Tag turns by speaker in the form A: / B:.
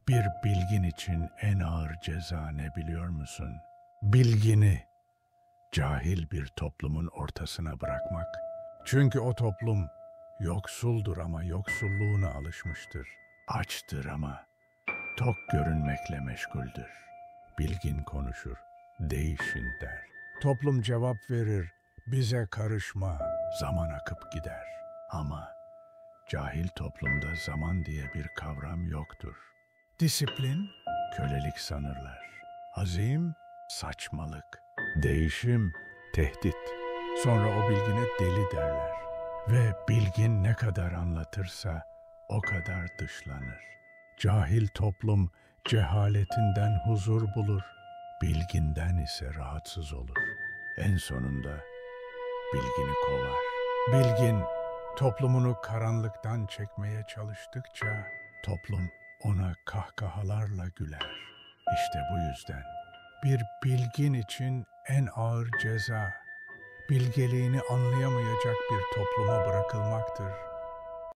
A: Bir bilgin için en ağır ceza ne biliyor musun? Bilgini cahil bir toplumun ortasına bırakmak. Çünkü o toplum yoksuldur ama yoksulluğuna alışmıştır. Açtır ama tok görünmekle meşguldür. Bilgin konuşur, değişin der. Toplum cevap verir, bize karışma, zaman akıp gider. Ama cahil toplumda zaman diye bir kavram yoktur. Disiplin, kölelik sanırlar. Azim, saçmalık. Değişim, tehdit. Sonra o bilgine deli derler. Ve bilgin ne kadar anlatırsa o kadar dışlanır. Cahil toplum cehaletinden huzur bulur. Bilginden ise rahatsız olur. En sonunda bilgini kovar. Bilgin toplumunu karanlıktan çekmeye çalıştıkça toplum ona kahkahalarla güler. İşte bu yüzden bir bilgin için en ağır ceza bilgeliğini anlayamayacak bir topluma bırakılmaktır.